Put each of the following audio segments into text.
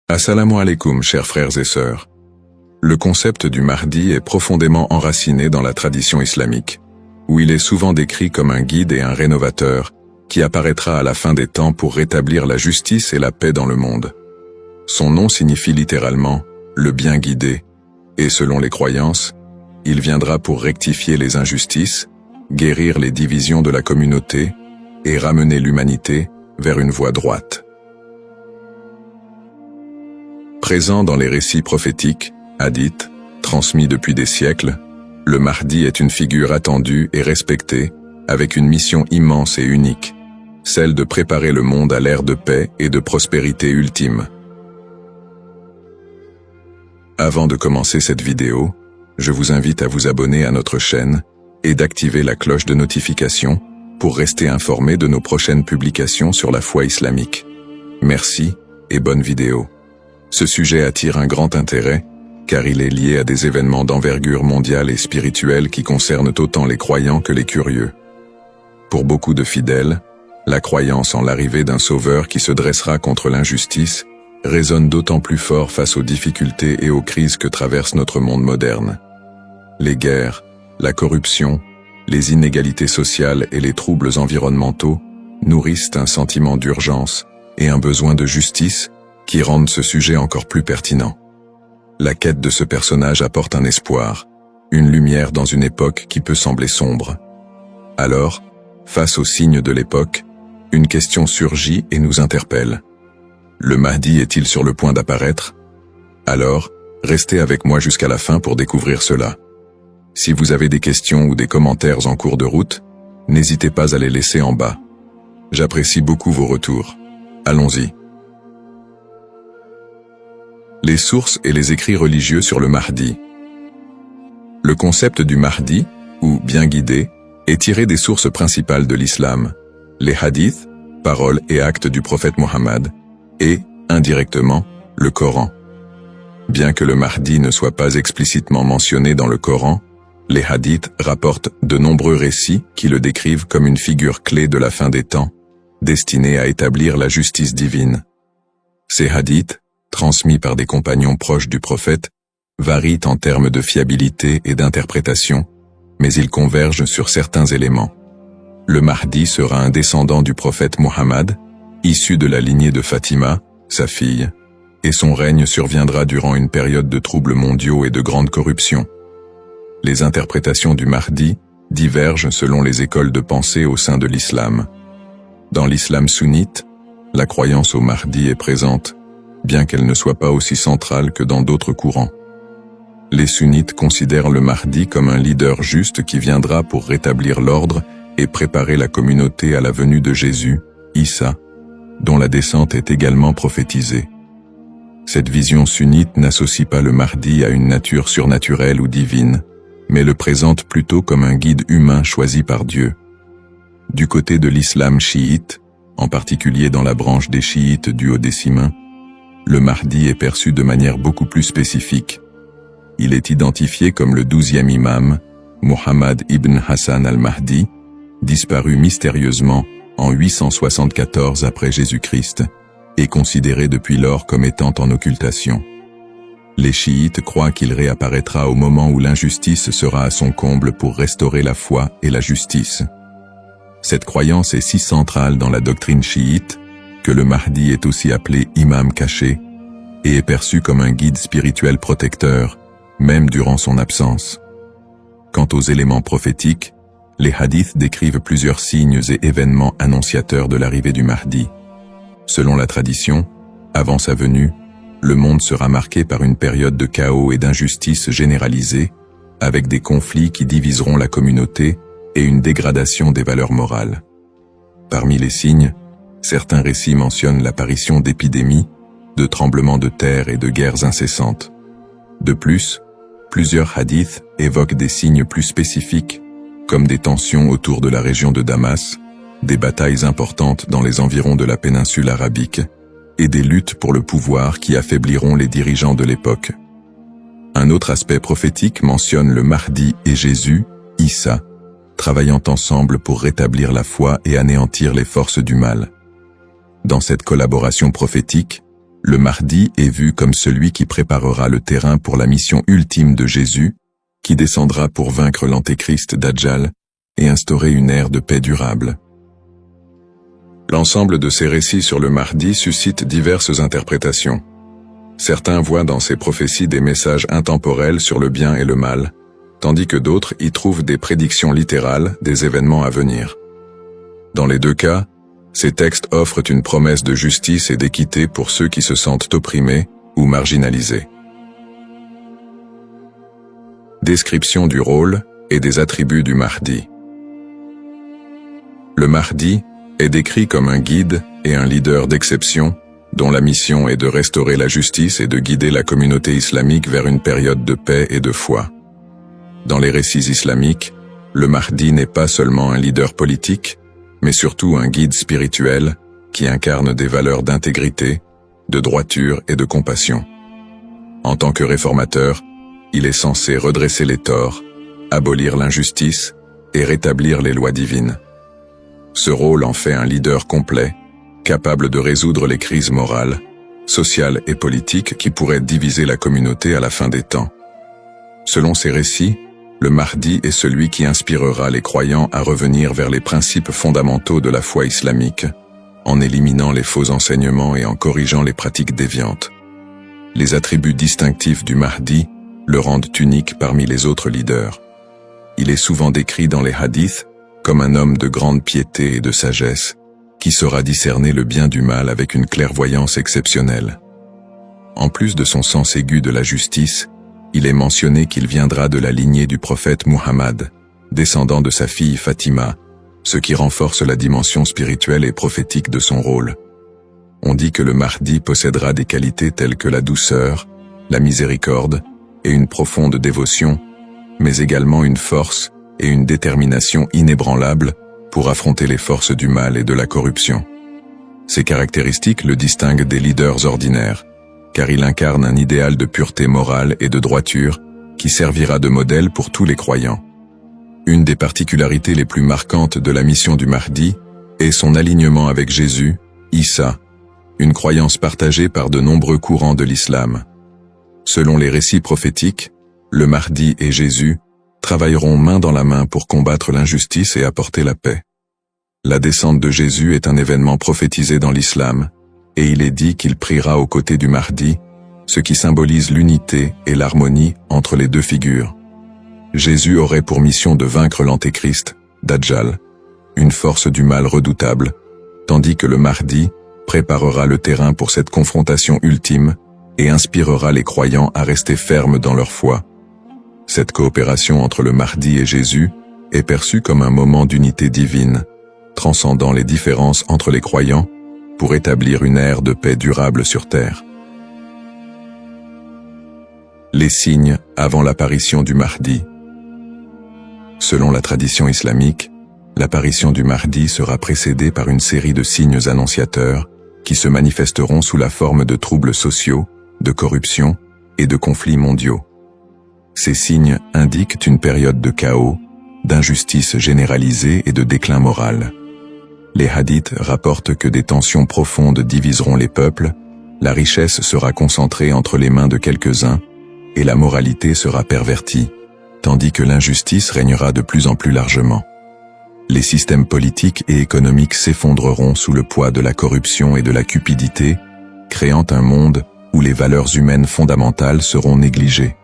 Assalamu alaikum, chers frères et sœurs. Le concept du Mahdi est profondément enraciné dans la tradition islamique, où il est souvent décrit comme un guide et un rénovateur qui apparaîtra à la fin des temps pour rétablir la justice et la paix dans le monde. Son nom signifie littéralement « le bien guidé », et selon les croyances, il viendra pour rectifier les injustices, guérir les divisions de la communauté et ramener l'humanité vers une voie droite. Présent dans les récits prophétiques, hadiths, transmis depuis des siècles, le Mahdi est une figure attendue et respectée, avec une mission immense et unique, celle de préparer le monde à l'ère de paix et de prospérité ultime. Avant de commencer cette vidéo, je vous invite à vous abonner à notre chaîne et d'activer la cloche de notification pour rester informé de nos prochaines publications sur la foi islamique. Merci et bonne vidéo. Ce sujet attire un grand intérêt, car il est lié à des événements d'envergure mondiale et spirituelle qui concernent autant les croyants que les curieux. Pour beaucoup de fidèles, la croyance en l'arrivée d'un sauveur qui se dressera contre l'injustice résonne d'autant plus fort face aux difficultés et aux crises que traverse notre monde moderne. Les guerres, la corruption, les inégalités sociales et les troubles environnementaux nourrissent un sentiment d'urgence et un besoin de justice qui rendent ce sujet encore plus pertinent. La quête de ce personnage apporte un espoir, une lumière dans une époque qui peut sembler sombre. Alors, face aux signes de l'époque, une question surgit et nous interpelle. Le Mahdi est-il sur le point d'apparaître? Alors, restez avec moi jusqu'à la fin pour découvrir cela. Si vous avez des questions ou des commentaires en cours de route, n'hésitez pas à les laisser en bas. J'apprécie beaucoup vos retours. Allons-y. Les sources et les écrits religieux sur le Mahdi. Le concept du Mahdi, ou bien guidé, est tiré des sources principales de l'islam, les hadiths, paroles et actes du prophète Mohammed, et, indirectement, le Coran. Bien que le Mahdi ne soit pas explicitement mentionné dans le Coran, les hadiths rapportent de nombreux récits qui le décrivent comme une figure clé de la fin des temps, destinée à établir la justice divine. Ces hadiths, transmis par des compagnons proches du prophète, varient en termes de fiabilité et d'interprétation, mais ils convergent sur certains éléments. Le Mahdi sera un descendant du prophète Mohammed, issu de la lignée de Fatima, sa fille, et son règne surviendra durant une période de troubles mondiaux et de grande corruption. Les interprétations du Mahdi divergent selon les écoles de pensée au sein de l'islam. Dans l'islam sunnite, la croyance au Mahdi est présente, bien qu'elle ne soit pas aussi centrale que dans d'autres courants. Les sunnites considèrent le Mahdi comme un leader juste qui viendra pour rétablir l'ordre et préparer la communauté à la venue de Jésus, Issa, dont la descente est également prophétisée. Cette vision sunnite n'associe pas le Mahdi à une nature surnaturelle ou divine, mais le présente plutôt comme un guide humain choisi par Dieu. Du côté de l'islam chiite, en particulier dans la branche des chiites duodécimains, le Mahdi est perçu de manière beaucoup plus spécifique. Il est identifié comme le 12e imam, Muhammad ibn Hassan al-Mahdi, disparu mystérieusement en 874 après Jésus-Christ, et considéré depuis lors comme étant en occultation. Les chiites croient qu'il réapparaîtra au moment où l'injustice sera à son comble pour restaurer la foi et la justice. Cette croyance est si centrale dans la doctrine chiite que le Mahdi est aussi appelé imam caché et est perçu comme un guide spirituel protecteur, même durant son absence. Quant aux éléments prophétiques, les hadiths décrivent plusieurs signes et événements annonciateurs de l'arrivée du Mahdi. Selon la tradition, avant sa venue, le monde sera marqué par une période de chaos et d'injustice généralisée, avec des conflits qui diviseront la communauté et une dégradation des valeurs morales. Parmi les signes, certains récits mentionnent l'apparition d'épidémies, de tremblements de terre et de guerres incessantes. De plus, plusieurs hadiths évoquent des signes plus spécifiques, comme des tensions autour de la région de Damas, des batailles importantes dans les environs de la péninsule arabique, et des luttes pour le pouvoir qui affaibliront les dirigeants de l'époque. Un autre aspect prophétique mentionne le Mahdi et Jésus, Issa, travaillant ensemble pour rétablir la foi et anéantir les forces du mal. Dans cette collaboration prophétique, le Mahdi est vu comme celui qui préparera le terrain pour la mission ultime de Jésus, qui descendra pour vaincre l'antéchrist Dajjal et instaurer une ère de paix durable. L'ensemble de ces récits sur le Mahdi suscite diverses interprétations. Certains voient dans ces prophéties des messages intemporels sur le bien et le mal, tandis que d'autres y trouvent des prédictions littérales des événements à venir. Dans les deux cas, ces textes offrent une promesse de justice et d'équité pour ceux qui se sentent opprimés ou marginalisés. Description du rôle et des attributs du Mahdi. Le Mahdi est décrit comme un guide et un leader d'exception, dont la mission est de restaurer la justice et de guider la communauté islamique vers une période de paix et de foi. Dans les récits islamiques, le Mahdi n'est pas seulement un leader politique, mais surtout un guide spirituel qui incarne des valeurs d'intégrité, de droiture et de compassion. En tant que réformateur, il est censé redresser les torts, abolir l'injustice et rétablir les lois divines. Ce rôle en fait un leader complet, capable de résoudre les crises morales, sociales et politiques qui pourraient diviser la communauté à la fin des temps. Selon ces récits, le Mahdi est celui qui inspirera les croyants à revenir vers les principes fondamentaux de la foi islamique, en éliminant les faux enseignements et en corrigeant les pratiques déviantes. Les attributs distinctifs du Mahdi le rendent unique parmi les autres leaders. Il est souvent décrit dans les hadiths comme un homme de grande piété et de sagesse, qui saura discerner le bien du mal avec une clairvoyance exceptionnelle. En plus de son sens aigu de la justice, il est mentionné qu'il viendra de la lignée du prophète Muhammad, descendant de sa fille Fatima, ce qui renforce la dimension spirituelle et prophétique de son rôle. On dit que le Mahdi possédera des qualités telles que la douceur, la miséricorde et une profonde dévotion, mais également une force et une détermination inébranlables pour affronter les forces du mal et de la corruption. Ces caractéristiques le distinguent des leaders ordinaires, car il incarne un idéal de pureté morale et de droiture qui servira de modèle pour tous les croyants. Une des particularités les plus marquantes de la mission du Mahdi est son alignement avec Jésus, Issa, une croyance partagée par de nombreux courants de l'islam. Selon les récits prophétiques, le Mahdi et Jésus travailleront main dans la main pour combattre l'injustice et apporter la paix. La descente de Jésus est un événement prophétisé dans l'islam, et il est dit qu'il priera aux côtés du Mahdi, ce qui symbolise l'unité et l'harmonie entre les deux figures. Jésus aurait pour mission de vaincre l'antéchrist, Dajjal, une force du mal redoutable, tandis que le Mahdi préparera le terrain pour cette confrontation ultime et inspirera les croyants à rester fermes dans leur foi. Cette coopération entre le Mahdi et Jésus est perçue comme un moment d'unité divine, transcendant les différences entre les croyants pour établir une ère de paix durable sur terre. Les signes avant l'apparition du Mahdi. Selon la tradition islamique, l'apparition du Mahdi sera précédée par une série de signes annonciateurs qui se manifesteront sous la forme de troubles sociaux, de corruption et de conflits mondiaux. Ces signes indiquent une période de chaos, d'injustice généralisée et de déclin moral. Les hadiths rapportent que des tensions profondes diviseront les peuples, la richesse sera concentrée entre les mains de quelques-uns, et la moralité sera pervertie, tandis que l'injustice régnera de plus en plus largement. Les systèmes politiques et économiques s'effondreront sous le poids de la corruption et de la cupidité, créant un monde où les valeurs humaines fondamentales seront négligées.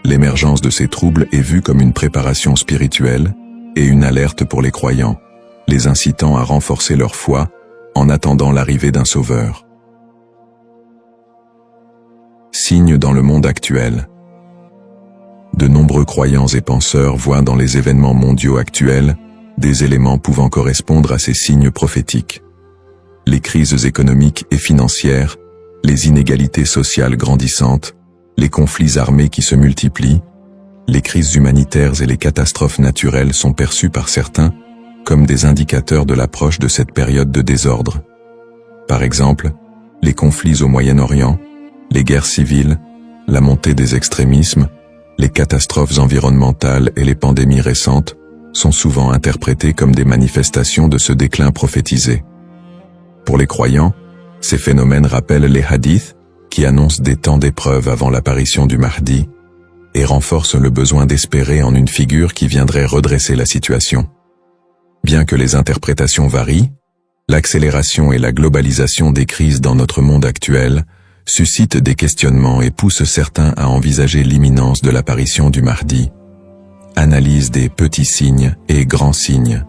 L'émergence de ces troubles est vue comme une préparation spirituelle et une alerte pour les croyants, les incitant à renforcer leur foi en attendant l'arrivée d'un sauveur. Signes dans le monde actuel. De nombreux croyants et penseurs voient dans les événements mondiaux actuels des éléments pouvant correspondre à ces signes prophétiques. Les crises économiques et financières, les inégalités sociales grandissantes, les conflits armés qui se multiplient, les crises humanitaires et les catastrophes naturelles sont perçues par certains comme des indicateurs de l'approche de cette période de désordre. Par exemple, les conflits au Moyen-Orient, les guerres civiles, la montée des extrémismes, les catastrophes environnementales et les pandémies récentes sont souvent interprétés comme des manifestations de ce déclin prophétisé. Pour les croyants, Ces phénomènes rappellent les hadiths, qui annoncent des temps d'épreuve avant l'apparition du Mahdi, et renforcent le besoin d'espérer en une figure qui viendrait redresser la situation. Bien que les interprétations varient, l'accélération et la globalisation des crises dans notre monde actuel suscitent des questionnements et poussent certains à envisager l'imminence de l'apparition du Mahdi. Analyse des petits signes et grands signes.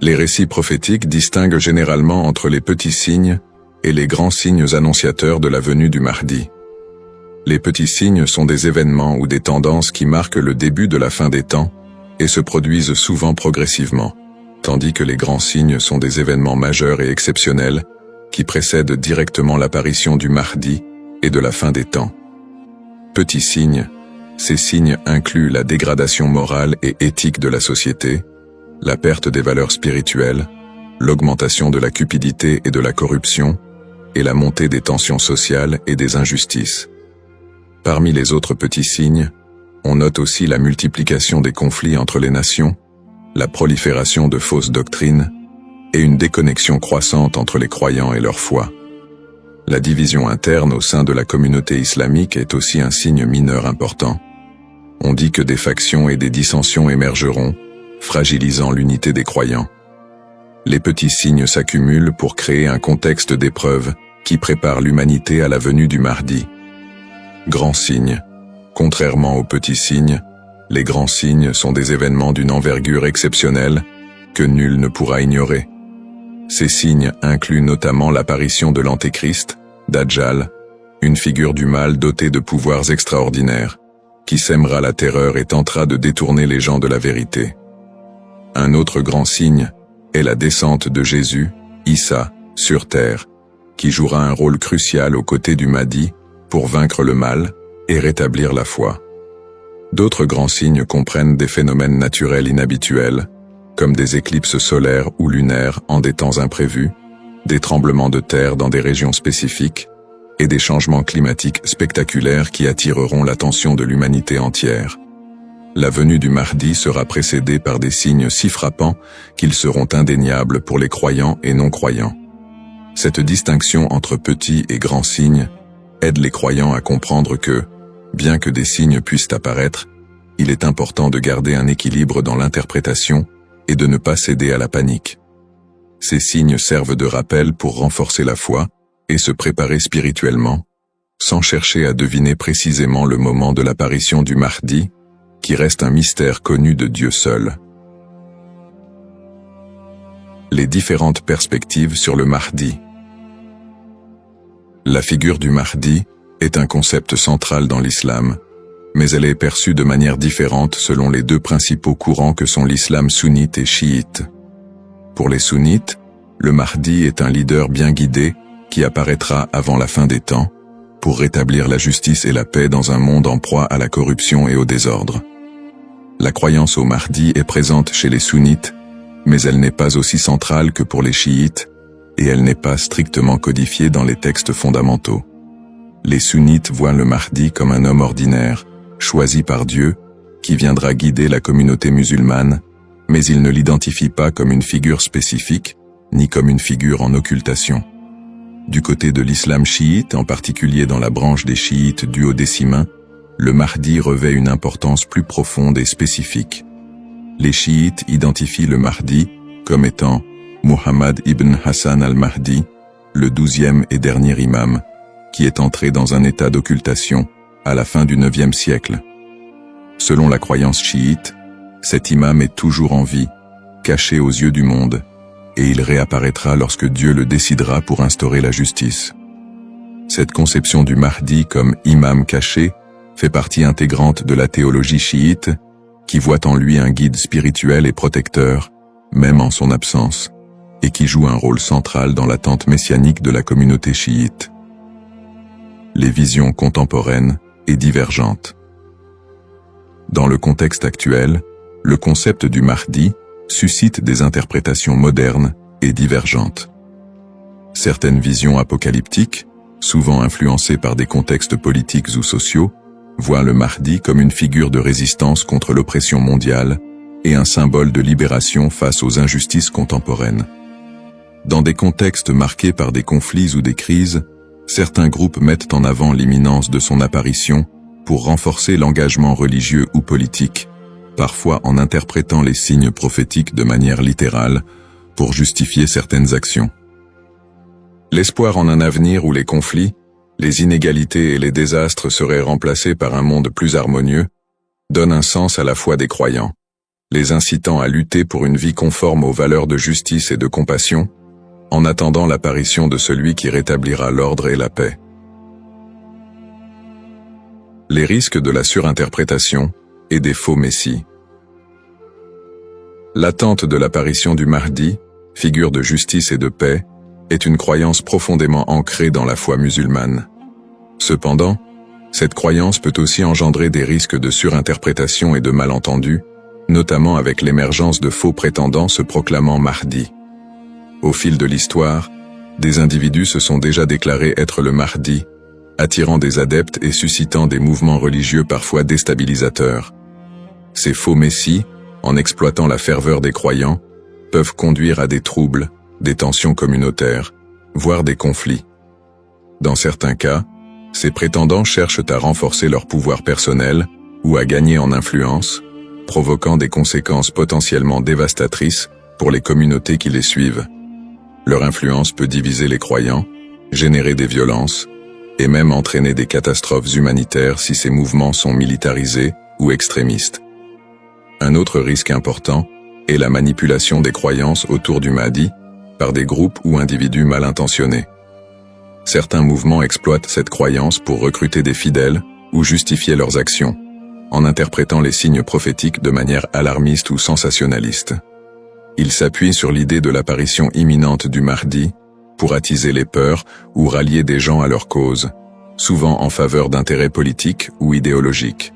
Les récits prophétiques distinguent généralement entre les petits signes et les grands signes annonciateurs de la venue du Mahdi. Les petits signes sont des événements ou des tendances qui marquent le début de la fin des temps et se produisent souvent progressivement, tandis que les grands signes sont des événements majeurs et exceptionnels qui précèdent directement l'apparition du Mahdi et de la fin des temps. Petits signes, ces signes incluent la dégradation morale et éthique de la société, la perte des valeurs spirituelles, l'augmentation de la cupidité et de la corruption, et la montée des tensions sociales et des injustices. Parmi les autres petits signes, on note aussi la multiplication des conflits entre les nations, la prolifération de fausses doctrines, et une déconnexion croissante entre les croyants et leur foi. La division interne au sein de la communauté islamique est aussi un signe mineur important. On dit que des factions et des dissensions émergeront, fragilisant l'unité des croyants. Les petits signes s'accumulent pour créer un contexte d'épreuve qui prépare l'humanité à la venue du Mahdi. Grands signes. Contrairement aux petits signes, les grands signes sont des événements d'une envergure exceptionnelle que nul ne pourra ignorer. Ces signes incluent notamment l'apparition de l'Antéchrist, Dajjal, une figure du mal dotée de pouvoirs extraordinaires, qui sèmera la terreur et tentera de détourner les gens de la vérité. Un autre grand signe est la descente de Jésus, Issa, sur terre, qui jouera un rôle crucial aux côtés du Mahdi pour vaincre le mal et rétablir la foi. D'autres grands signes comprennent des phénomènes naturels inhabituels, comme des éclipses solaires ou lunaires en des temps imprévus, des tremblements de terre dans des régions spécifiques, et des changements climatiques spectaculaires qui attireront l'attention de l'humanité entière. La venue du Mahdi sera précédée par des signes si frappants qu'ils seront indéniables pour les croyants et non-croyants. Cette distinction entre petits et grands signes aide les croyants à comprendre que, bien que des signes puissent apparaître, il est important de garder un équilibre dans l'interprétation et de ne pas céder à la panique. Ces signes servent de rappel pour renforcer la foi et se préparer spirituellement, sans chercher à deviner précisément le moment de l'apparition du Mahdi, qui reste un mystère connu de Dieu seul. Les différentes perspectives sur le Mahdi. La figure du Mahdi est un concept central dans l'islam, mais elle est perçue de manière différente selon les deux principaux courants que sont l'islam sunnite et chiite. Pour les sunnites, le Mahdi est un leader bien guidé qui apparaîtra avant la fin des temps, pour rétablir la justice et la paix dans un monde en proie à la corruption et au désordre. La croyance au Mahdi est présente chez les sunnites, mais elle n'est pas aussi centrale que pour les chiites, et elle n'est pas strictement codifiée dans les textes fondamentaux. Les sunnites voient le Mahdi comme un homme ordinaire, choisi par Dieu, qui viendra guider la communauté musulmane, mais ils ne l'identifient pas comme une figure spécifique, ni comme une figure en occultation. Du côté de l'islam chiite, en particulier dans la branche des chiites duodécimains, le Mahdi revêt une importance plus profonde et spécifique. Les chiites identifient le Mahdi comme étant Muhammad ibn Hassan al-Mahdi, le 12e et dernier imam, qui est entré dans un état d'occultation à la fin du 9e siècle. Selon la croyance chiite, cet imam est toujours en vie, caché aux yeux du monde, et il réapparaîtra lorsque Dieu le décidera pour instaurer la justice. Cette conception du Mahdi comme imam caché fait partie intégrante de la théologie chiite, qui voit en lui un guide spirituel et protecteur, même en son absence, et qui joue un rôle central dans l'attente messianique de la communauté chiite. Les visions contemporaines et divergentes. Dans le contexte actuel, le concept du Mahdi suscite des interprétations modernes et divergentes. Certaines visions apocalyptiques, souvent influencées par des contextes politiques ou sociaux, voient le Mahdi comme une figure de résistance contre l'oppression mondiale et un symbole de libération face aux injustices contemporaines. Dans des contextes marqués par des conflits ou des crises, certains groupes mettent en avant l'imminence de son apparition pour renforcer l'engagement religieux ou politique, parfois en interprétant les signes prophétiques de manière littérale pour justifier certaines actions. L'espoir en un avenir où les conflits, les inégalités et les désastres seraient remplacés par un monde plus harmonieux donne un sens à la foi des croyants, les incitant à lutter pour une vie conforme aux valeurs de justice et de compassion, en attendant l'apparition de celui qui rétablira l'ordre et la paix. Les risques de la surinterprétation et des faux messies. L'attente de l'apparition du Mahdi, figure de justice et de paix, est une croyance profondément ancrée dans la foi musulmane. Cependant, cette croyance peut aussi engendrer des risques de surinterprétation et de malentendus, notamment avec l'émergence de faux prétendants se proclamant Mahdi. Au fil de l'histoire, des individus se sont déjà déclarés être le Mahdi, attirant des adeptes et suscitant des mouvements religieux parfois déstabilisateurs. Ces faux messies, en exploitant la ferveur des croyants, peuvent conduire à des troubles, des tensions communautaires, voire des conflits. Dans certains cas, ces prétendants cherchent à renforcer leur pouvoir personnel ou à gagner en influence, provoquant des conséquences potentiellement dévastatrices pour les communautés qui les suivent. Leur influence peut diviser les croyants, générer des violences, et même entraîner des catastrophes humanitaires si ces mouvements sont militarisés ou extrémistes. Un autre risque important est la manipulation des croyances autour du Mahdi par des groupes ou individus mal intentionnés. Certains mouvements exploitent cette croyance pour recruter des fidèles ou justifier leurs actions, en interprétant les signes prophétiques de manière alarmiste ou sensationnaliste. Ils s'appuient sur l'idée de l'apparition imminente du Mahdi pour attiser les peurs ou rallier des gens à leur cause, souvent en faveur d'intérêts politiques ou idéologiques.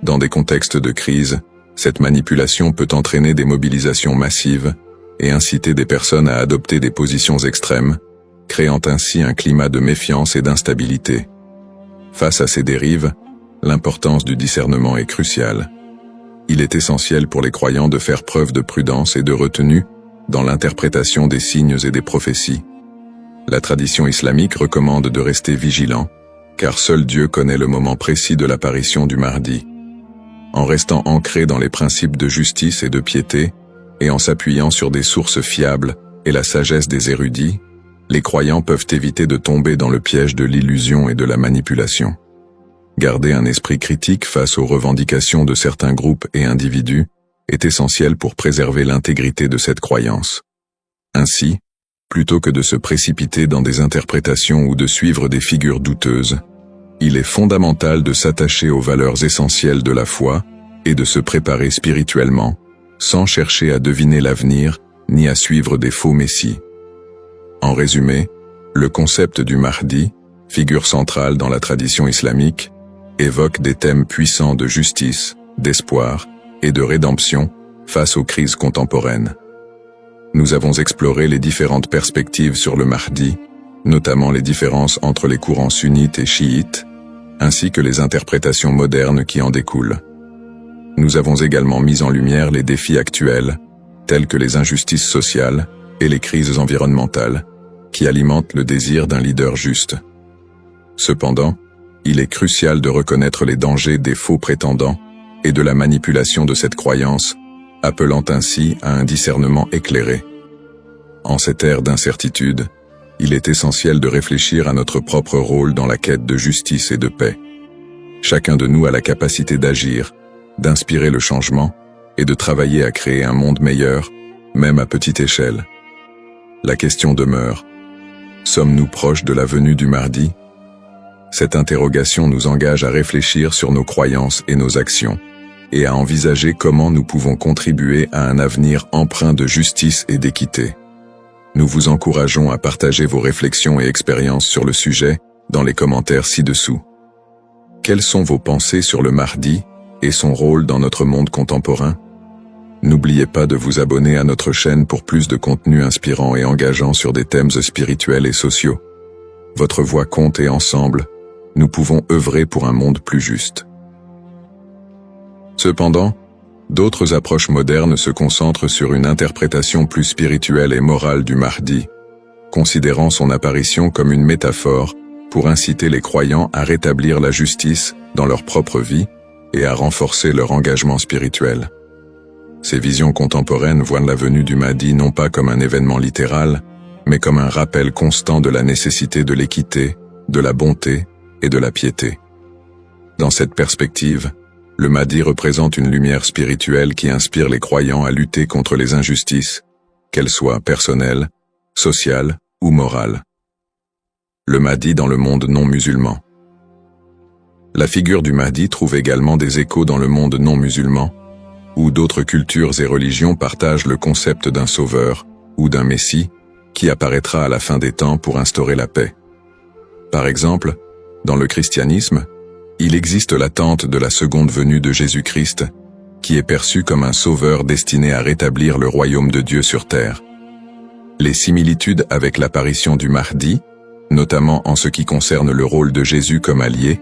Dans des contextes de crise, cette manipulation peut entraîner des mobilisations massives et inciter des personnes à adopter des positions extrêmes, créant ainsi un climat de méfiance et d'instabilité. Face à ces dérives, l'importance du discernement est cruciale. Il est essentiel pour les croyants de faire preuve de prudence et de retenue dans l'interprétation des signes et des prophéties. La tradition islamique recommande de rester vigilant, car seul Dieu connaît le moment précis de l'apparition du Mahdi. En restant ancré dans les principes de justice et de piété, et en s'appuyant sur des sources fiables et la sagesse des érudits, les croyants peuvent éviter de tomber dans le piège de l'illusion et de la manipulation. Garder un esprit critique face aux revendications de certains groupes et individus est essentiel pour préserver l'intégrité de cette croyance. Ainsi, plutôt que de se précipiter dans des interprétations ou de suivre des figures douteuses, il est fondamental de s'attacher aux valeurs essentielles de la foi et de se préparer spirituellement, sans chercher à deviner l'avenir ni à suivre des faux messies. En résumé, le concept du Mahdi, figure centrale dans la tradition islamique, évoque des thèmes puissants de justice, d'espoir et de rédemption face aux crises contemporaines. Nous avons exploré les différentes perspectives sur le Mahdi, notamment les différences entre les courants sunnites et chiites, ainsi que les interprétations modernes qui en découlent. Nous avons également mis en lumière les défis actuels, tels que les injustices sociales et les crises environnementales, qui alimentent le désir d'un leader juste. Cependant, il est crucial de reconnaître les dangers des faux prétendants et de la manipulation de cette croyance, appelant ainsi à un discernement éclairé. En cette ère d'incertitude, il est essentiel de réfléchir à notre propre rôle dans la quête de justice et de paix. Chacun de nous a la capacité d'agir, d'inspirer le changement et de travailler à créer un monde meilleur, même à petite échelle. La question demeure: sommes-nous proches de la venue du Mahdi? Cette interrogation nous engage à réfléchir sur nos croyances et nos actions, et à envisager comment nous pouvons contribuer à un avenir empreint de justice et d'équité. Nous vous encourageons à partager vos réflexions et expériences sur le sujet dans les commentaires ci-dessous. Quelles sont vos pensées sur le Mahdi et son rôle dans notre monde contemporain? N'oubliez pas de vous abonner à notre chaîne pour plus de contenu inspirant et engageant sur des thèmes spirituels et sociaux. Votre voix compte et ensemble, nous pouvons œuvrer pour un monde plus juste. Cependant, D'autres approches modernes se concentrent sur une interprétation plus spirituelle et morale du Mahdi, considérant son apparition comme une métaphore pour inciter les croyants à rétablir la justice dans leur propre vie et à renforcer leur engagement spirituel. Ces visions contemporaines voient la venue du Mahdi non pas comme un événement littéral, mais comme un rappel constant de la nécessité de l'équité, de la bonté et de la piété. Dans cette perspective, le Mahdi représente une lumière spirituelle qui inspire les croyants à lutter contre les injustices, qu'elles soient personnelles, sociales ou morales. Le Mahdi dans le monde non musulman. La figure du Mahdi trouve également des échos dans le monde non musulman, où d'autres cultures et religions partagent le concept d'un sauveur ou d'un messie qui apparaîtra à la fin des temps pour instaurer la paix. Par exemple, dans le christianisme, il existe l'attente de la seconde venue de Jésus-Christ, qui est perçu comme un sauveur destiné à rétablir le royaume de Dieu sur terre. Les similitudes avec l'apparition du Mahdi, notamment en ce qui concerne le rôle de Jésus comme allié,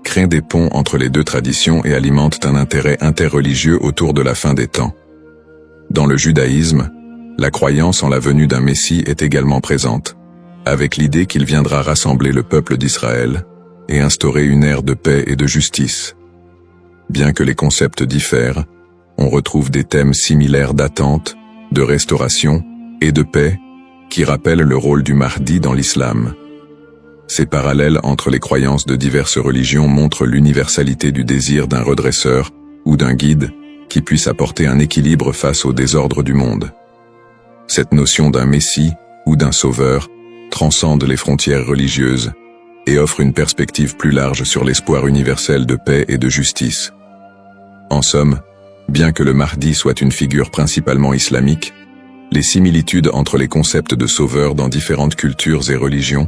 créent des ponts entre les deux traditions et alimentent un intérêt interreligieux autour de la fin des temps. Dans le judaïsme, la croyance en la venue d'un Messie est également présente, avec l'idée qu'il viendra rassembler le peuple d'Israël et instaurer une ère de paix et de justice. Bien que les concepts diffèrent, on retrouve des thèmes similaires d'attente, de restauration et de paix qui rappellent le rôle du Mahdi dans l'islam. Ces parallèles entre les croyances de diverses religions montrent l'universalité du désir d'un redresseur ou d'un guide qui puisse apporter un équilibre face au désordre du monde. Cette notion d'un messie ou d'un sauveur transcende les frontières religieuses et offre une perspective plus large sur l'espoir universel de paix et de justice. En somme, bien que le Mahdi soit une figure principalement islamique, les similitudes entre les concepts de sauveur dans différentes cultures et religions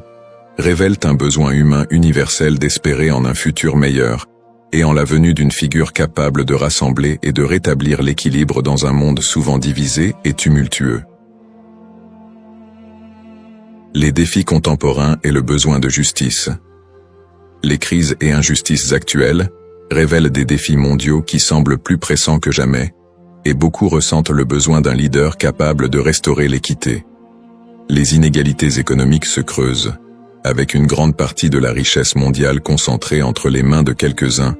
révèlent un besoin humain universel d'espérer en un futur meilleur et en la venue d'une figure capable de rassembler et de rétablir l'équilibre dans un monde souvent divisé et tumultueux. Les défis contemporains et le besoin de justice. Les crises et injustices actuelles révèlent des défis mondiaux qui semblent plus pressants que jamais, et beaucoup ressentent le besoin d'un leader capable de restaurer l'équité. Les inégalités économiques se creusent, avec une grande partie de la richesse mondiale concentrée entre les mains de quelques-uns,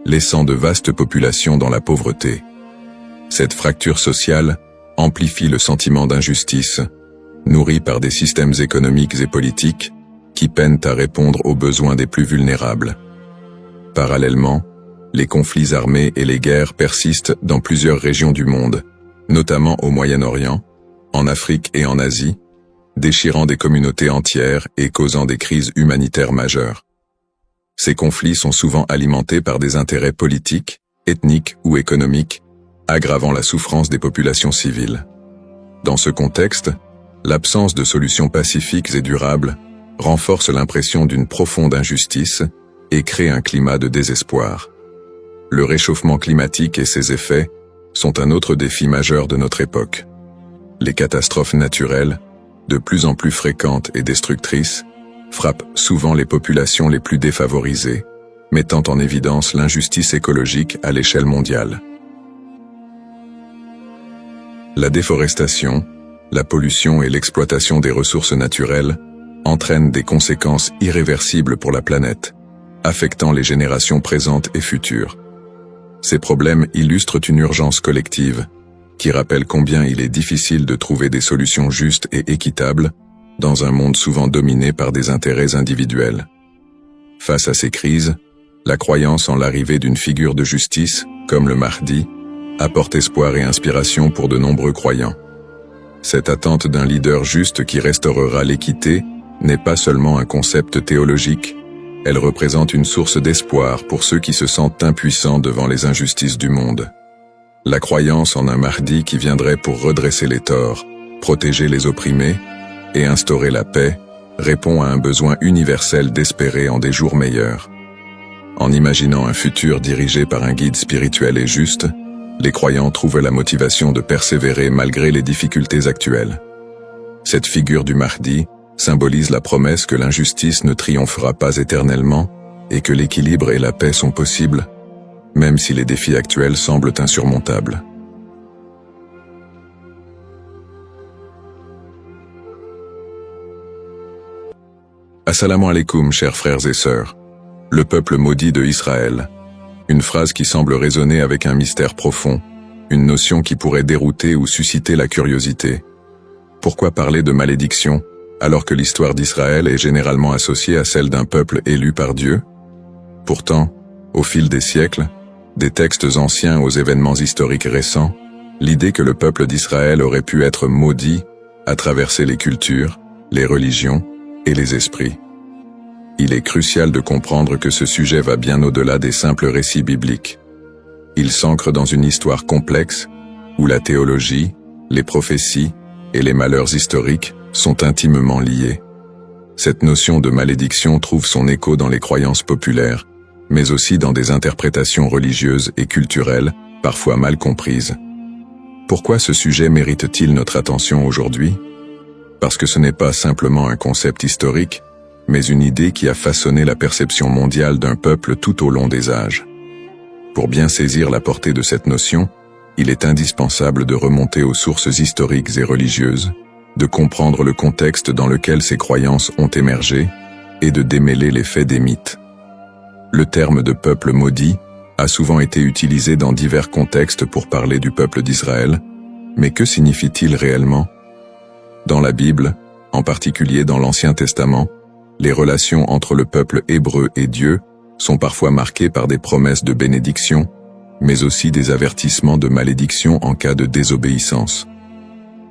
laissant de vastes populations dans la pauvreté. Cette fracture sociale amplifie le sentiment d'injustice, nourri par des systèmes économiques et politiques qui peinent à répondre aux besoins des plus vulnérables. Parallèlement, les conflits armés et les guerres persistent dans plusieurs régions du monde, notamment au Moyen-Orient, en Afrique et en Asie, déchirant des communautés entières et causant des crises humanitaires majeures. Ces conflits sont souvent alimentés par des intérêts politiques, ethniques ou économiques, aggravant la souffrance des populations civiles. Dans ce contexte, l'absence de solutions pacifiques et durables renforce l'impression d'une profonde injustice et crée un climat de désespoir. Le réchauffement climatique et ses effets sont un autre défi majeur de notre époque. Les catastrophes naturelles, de plus en plus fréquentes et destructrices, frappent souvent les populations les plus défavorisées, mettant en évidence l'injustice écologique à l'échelle mondiale. La déforestation, la pollution et l'exploitation des ressources naturelles entraînent des conséquences irréversibles pour la planète, affectant les générations présentes et futures. Ces problèmes illustrent une urgence collective, qui rappelle combien il est difficile de trouver des solutions justes et équitables dans un monde souvent dominé par des intérêts individuels. Face à ces crises, la croyance en l'arrivée d'une figure de justice, comme le Mahdi, apporte espoir et inspiration pour de nombreux croyants. Cette attente d'un leader juste qui restaurera l'équité n'est pas seulement un concept théologique, elle représente une source d'espoir pour ceux qui se sentent impuissants devant les injustices du monde. La croyance en un Mahdi qui viendrait pour redresser les torts, protéger les opprimés et instaurer la paix répond à un besoin universel d'espérer en des jours meilleurs. En imaginant un futur dirigé par un guide spirituel et juste, les croyants trouvent la motivation de persévérer malgré les difficultés actuelles. Cette figure du Mahdi symbolise la promesse que l'injustice ne triomphera pas éternellement et que l'équilibre et la paix sont possibles, même si les défis actuels semblent insurmontables. Assalamu alaikum, chers frères et sœurs. Le peuple maudit de Israël. Une phrase qui semble résonner avec un mystère profond, une notion qui pourrait dérouter ou susciter la curiosité. Pourquoi parler de malédiction, alors que l'histoire d'Israël est généralement associée à celle d'un peuple élu par Dieu? Pourtant, au fil des siècles, des textes anciens aux événements historiques récents, l'idée que le peuple d'Israël aurait pu être maudit a traversé les cultures, les religions et les esprits. Il est crucial de comprendre que ce sujet va bien au-delà des simples récits bibliques. Il s'ancre dans une histoire complexe, où la théologie, les prophéties et les malheurs historiques sont intimement liés. Cette notion de malédiction trouve son écho dans les croyances populaires, mais aussi dans des interprétations religieuses et culturelles, parfois mal comprises. Pourquoi ce sujet mérite-t-il notre attention aujourd'hui? Parce que ce n'est pas simplement un concept historique, mais une idée qui a façonné la perception mondiale d'un peuple tout au long des âges. Pour bien saisir la portée de cette notion, il est indispensable de remonter aux sources historiques et religieuses, de comprendre le contexte dans lequel ces croyances ont émergé, et de démêler les faits des mythes. Le terme de peuple maudit a souvent été utilisé dans divers contextes pour parler du peuple d'Israël, mais que signifie-t-il réellement? Dans la Bible, en particulier dans l'Ancien Testament, les relations entre le peuple hébreu et Dieu sont parfois marquées par des promesses de bénédiction, mais aussi des avertissements de malédiction en cas de désobéissance.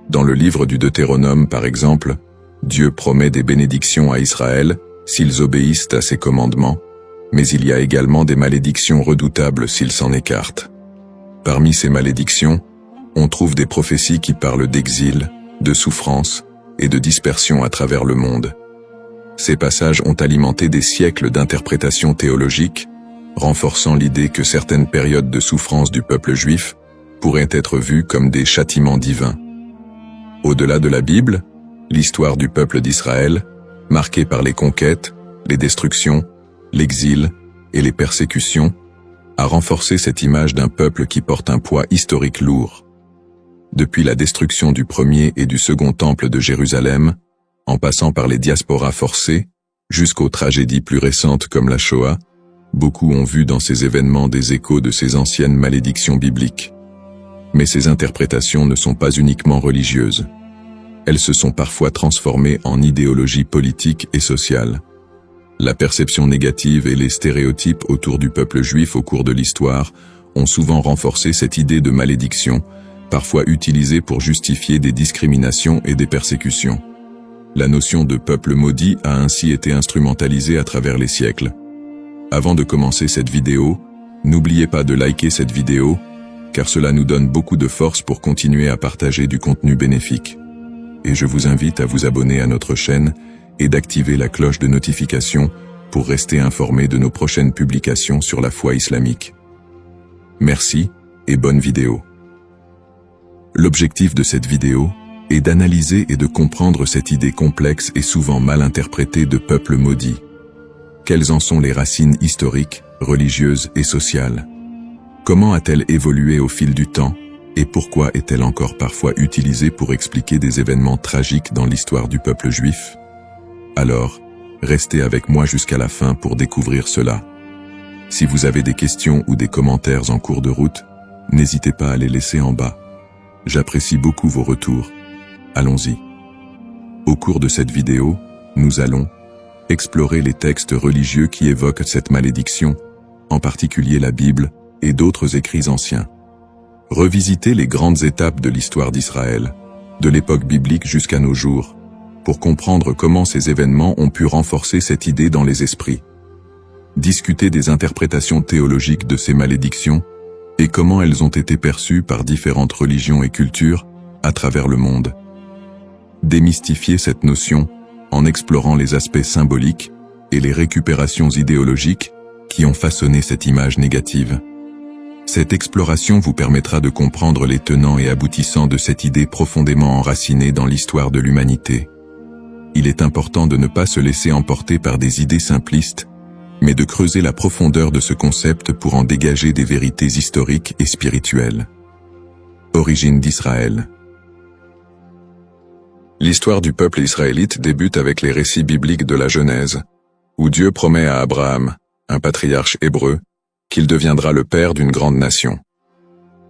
Dans le livre du Deutéronome, par exemple, Dieu promet des bénédictions à Israël s'ils obéissent à ses commandements, mais il y a également des malédictions redoutables s'ils s'en écartent. Parmi ces malédictions, on trouve des prophéties qui parlent d'exil, de souffrance et de dispersion à travers le monde. Ces passages ont alimenté des siècles d'interprétations théologiques, renforçant l'idée que certaines périodes de souffrance du peuple juif pourraient être vues comme des châtiments divins. Au-delà de la Bible, l'histoire du peuple d'Israël, marquée par les conquêtes, les destructions, l'exil et les persécutions, a renforcé cette image d'un peuple qui porte un poids historique lourd. Depuis la destruction du premier et du second temple de Jérusalem, en passant par les diasporas forcées, jusqu'aux tragédies plus récentes comme la Shoah, beaucoup ont vu dans ces événements des échos de ces anciennes malédictions bibliques. Mais ces interprétations ne sont pas uniquement religieuses. Elles se sont parfois transformées en idéologie politique et sociale. La perception négative et les stéréotypes autour du peuple juif au cours de l'histoire ont souvent renforcé cette idée de malédiction, parfois utilisée pour justifier des discriminations et des persécutions. La notion de peuple maudit a ainsi été instrumentalisée à travers les siècles. Avant de commencer cette vidéo, n'oubliez pas de liker cette vidéo, car cela nous donne beaucoup de force pour continuer à partager du contenu bénéfique. Et je vous invite à vous abonner à notre chaîne et d'activer la cloche de notification pour rester informé de nos prochaines publications sur la foi islamique. Merci et bonne vidéo. L'objectif de cette vidéo est d'analyser et de comprendre cette idée complexe et souvent mal interprétée de peuple maudit. Quelles en sont les racines historiques, religieuses et sociales? Comment a-t-elle évolué au fil du temps et pourquoi est-elle encore parfois utilisée pour expliquer des événements tragiques dans l'histoire du peuple juif? Alors, restez avec moi jusqu'à la fin pour découvrir cela. Si vous avez des questions ou des commentaires en cours de route, n'hésitez pas à les laisser en bas. J'apprécie beaucoup vos retours. Allons-y. Au cours de cette vidéo, nous allons explorer les textes religieux qui évoquent cette malédiction, en particulier la Bible et d'autres écrits anciens. Revisiter les grandes étapes de l'histoire d'Israël, de l'époque biblique jusqu'à nos jours, pour comprendre comment ces événements ont pu renforcer cette idée dans les esprits. Discuter des interprétations théologiques de ces malédictions et comment elles ont été perçues par différentes religions et cultures à travers le monde. Démystifier cette notion en explorant les aspects symboliques et les récupérations idéologiques qui ont façonné cette image négative. Cette exploration vous permettra de comprendre les tenants et aboutissants de cette idée profondément enracinée dans l'histoire de l'humanité. Il est important de ne pas se laisser emporter par des idées simplistes, mais de creuser la profondeur de ce concept pour en dégager des vérités historiques et spirituelles. Origine d'Israël. L'histoire du peuple israélite débute avec les récits bibliques de la Genèse, où Dieu promet à Abraham, un patriarche hébreu, qu'il deviendra le père d'une grande nation.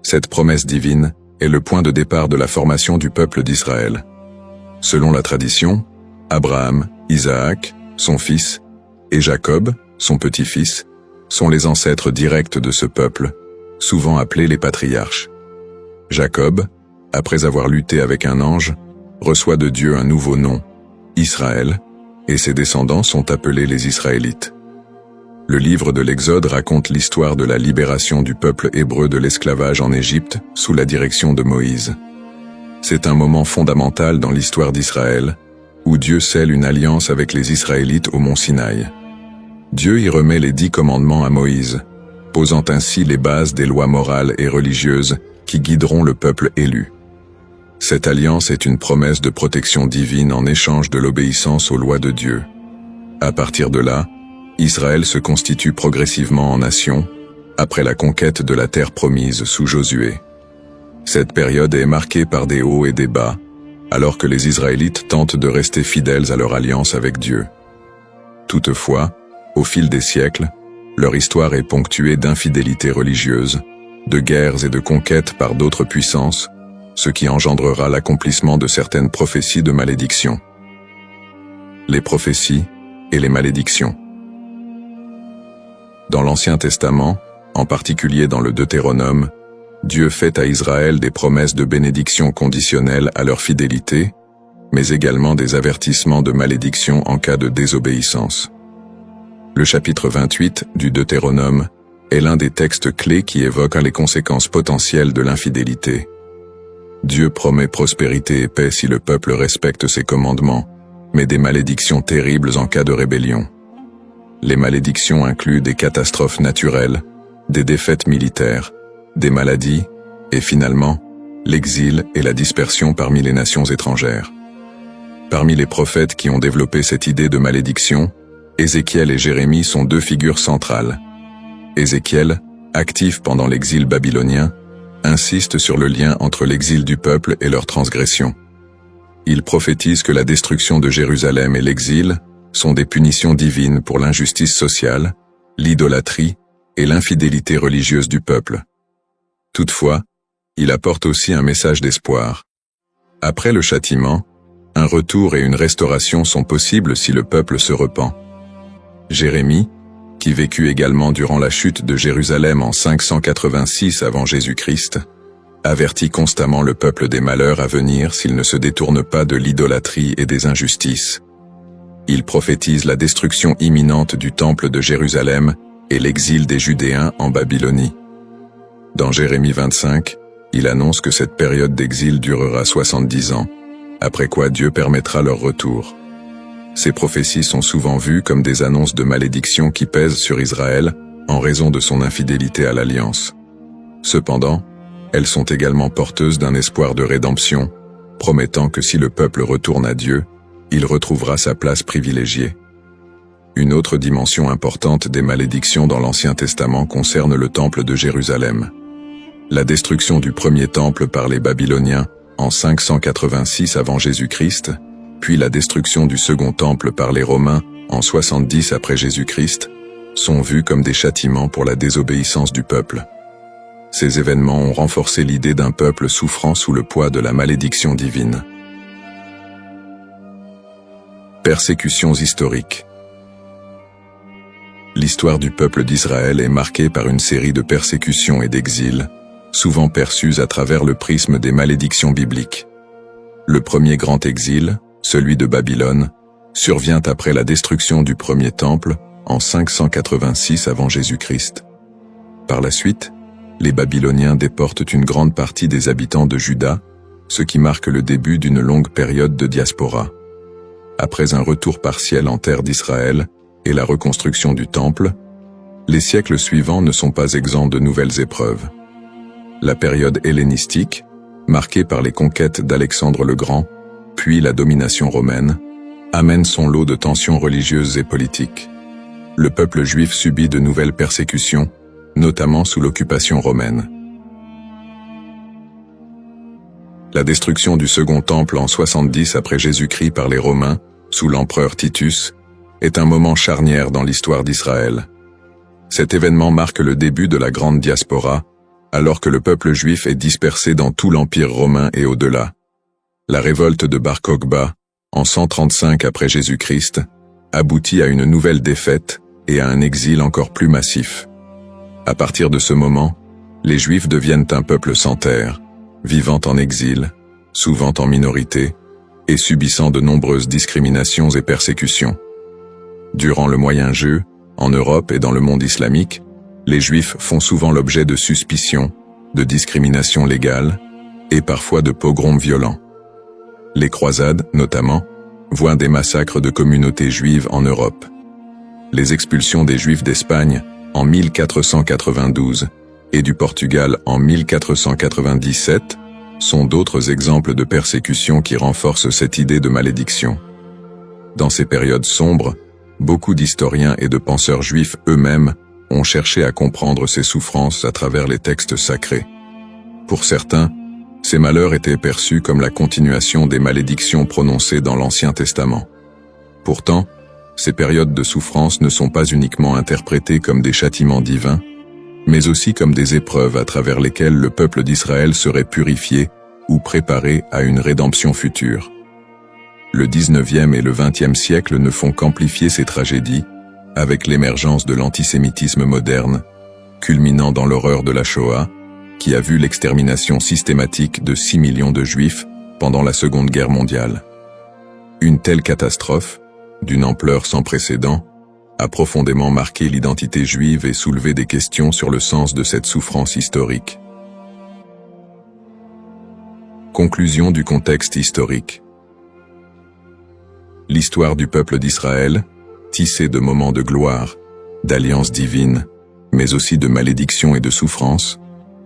Cette promesse divine est le point de départ de la formation du peuple d'Israël. Selon la tradition, Abraham, Isaac, son fils, et Jacob, son petit-fils, sont les ancêtres directs de ce peuple, souvent appelés les patriarches. Jacob, après avoir lutté avec un ange, reçoit de Dieu un nouveau nom, Israël, et ses descendants sont appelés les Israélites. Le livre de l'Exode raconte l'histoire de la libération du peuple hébreu de l'esclavage en Égypte sous la direction de Moïse. C'est un moment fondamental dans l'histoire d'Israël, où Dieu scelle une alliance avec les Israélites au mont Sinaï. Dieu y remet les 10 commandements à Moïse, posant ainsi les bases des lois morales et religieuses qui guideront le peuple élu. Cette alliance est une promesse de protection divine en échange de l'obéissance aux lois de Dieu. À partir de là, Israël se constitue progressivement en nation, après la conquête de la terre promise sous Josué. Cette période est marquée par des hauts et des bas, alors que les Israélites tentent de rester fidèles à leur alliance avec Dieu. Toutefois, au fil des siècles, leur histoire est ponctuée d'infidélités religieuses, de guerres et de conquêtes par d'autres puissances, ce qui engendrera l'accomplissement de certaines prophéties de malédiction. Les prophéties et les malédictions. Dans l'Ancien Testament, en particulier dans le Deutéronome, Dieu fait à Israël des promesses de bénédiction conditionnelles à leur fidélité, mais également des avertissements de malédiction en cas de désobéissance. Le chapitre 28 du Deutéronome est l'un des textes clés qui évoque les conséquences potentielles de l'infidélité. Dieu promet prospérité et paix si le peuple respecte ses commandements, mais des malédictions terribles en cas de rébellion. Les malédictions incluent des catastrophes naturelles, des défaites militaires, des maladies, et finalement, l'exil et la dispersion parmi les nations étrangères. Parmi les prophètes qui ont développé cette idée de malédiction, Ézéchiel et Jérémie sont 2 figures centrales. Ézéchiel, actif pendant l'exil babylonien, insiste sur le lien entre l'exil du peuple et leur transgression. Il prophétise que la destruction de Jérusalem et l'exil sont des punitions divines pour l'injustice sociale, l'idolâtrie et l'infidélité religieuse du peuple. Toutefois, il apporte aussi un message d'espoir. Après le châtiment, un retour et une restauration sont possibles si le peuple se repent. Jérémie, qui vécut également durant la chute de Jérusalem en 586 avant Jésus-Christ, avertit constamment le peuple des malheurs à venir s'il ne se détourne pas de l'idolâtrie et des injustices. Il prophétise la destruction imminente du temple de Jérusalem et l'exil des Judéens en Babylonie. Dans Jérémie 25, il annonce que cette période d'exil durera 70 ans, après quoi Dieu permettra leur retour. Ces prophéties sont souvent vues comme des annonces de malédiction qui pèsent sur Israël en raison de son infidélité à l'alliance. Cependant, elles sont également porteuses d'un espoir de rédemption, promettant que si le peuple retourne à Dieu, il retrouvera sa place privilégiée. Une autre dimension importante des malédictions dans l'Ancien Testament concerne le temple de Jérusalem. La destruction du premier temple par les Babyloniens en 586 avant Jésus-Christ, puis la destruction du second temple par les Romains en 70 après Jésus-Christ, sont vus comme des châtiments pour la désobéissance du peuple. Ces événements ont renforcé l'idée d'un peuple souffrant sous le poids de la malédiction divine. Persécutions historiques. L'histoire du peuple d'Israël est marquée par une série de persécutions et d'exils, souvent perçues à travers le prisme des malédictions bibliques. Le premier grand exil, celui de Babylone, survient après la destruction du premier temple en 586 avant Jésus-Christ. Par la suite, les Babyloniens déportent une grande partie des habitants de Juda, ce qui marque le début d'une longue période de diaspora. Après un retour partiel en terre d'Israël et la reconstruction du temple, les siècles suivants ne sont pas exempts de nouvelles épreuves. La période hellénistique, marquée par les conquêtes d'Alexandre le Grand, puis la domination romaine, amène son lot de tensions religieuses et politiques. le peuple juif subit de nouvelles persécutions, notamment sous l'occupation romaine. La destruction du Second Temple en 70 après Jésus-Christ par les Romains, sous l'empereur Titus, est un moment charnière dans l'histoire d'Israël. Cet événement marque le début de la grande diaspora, alors que le peuple juif est dispersé dans tout l'Empire romain et au-delà. La révolte de Bar Kokhba, en 135 après Jésus-Christ, aboutit à une nouvelle défaite et à un exil encore plus massif. À partir de ce moment, les Juifs deviennent un peuple sans terre, vivant en exil, souvent en minorité, et subissant de nombreuses discriminations et persécutions. Durant le Moyen-Âge, en Europe et dans le monde islamique, les Juifs font souvent l'objet de suspicions, de discriminations légales, et parfois de pogroms violents. Les croisades, notamment, voient des massacres de communautés juives en Europe. Les expulsions des Juifs d'Espagne, en 1492, et du Portugal en 1497, sont d'autres exemples de persécutions qui renforcent cette idée de malédiction. Dans ces périodes sombres, beaucoup d'historiens et de penseurs juifs eux-mêmes ont cherché à comprendre ces souffrances à travers les textes sacrés. Pour certains, ces malheurs étaient perçus comme la continuation des malédictions prononcées dans l'Ancien Testament. Pourtant, ces périodes de souffrance ne sont pas uniquement interprétées comme des châtiments divins, mais aussi comme des épreuves à travers lesquelles le peuple d'Israël serait purifié ou préparé à une rédemption future. Le 19e et le 20e siècle ne font qu'amplifier ces tragédies, avec l'émergence de l'antisémitisme moderne, culminant dans l'horreur de la Shoah, qui a vu l'extermination systématique de 6 millions de Juifs pendant la Seconde Guerre mondiale. Une telle catastrophe, d'une ampleur sans précédent, a profondément marqué l'identité juive et soulevé des questions sur le sens de cette souffrance historique. Conclusion du contexte historique. L'histoire du peuple d'Israël, tissée de moments de gloire, d'alliances divines, mais aussi de malédictions et de souffrances,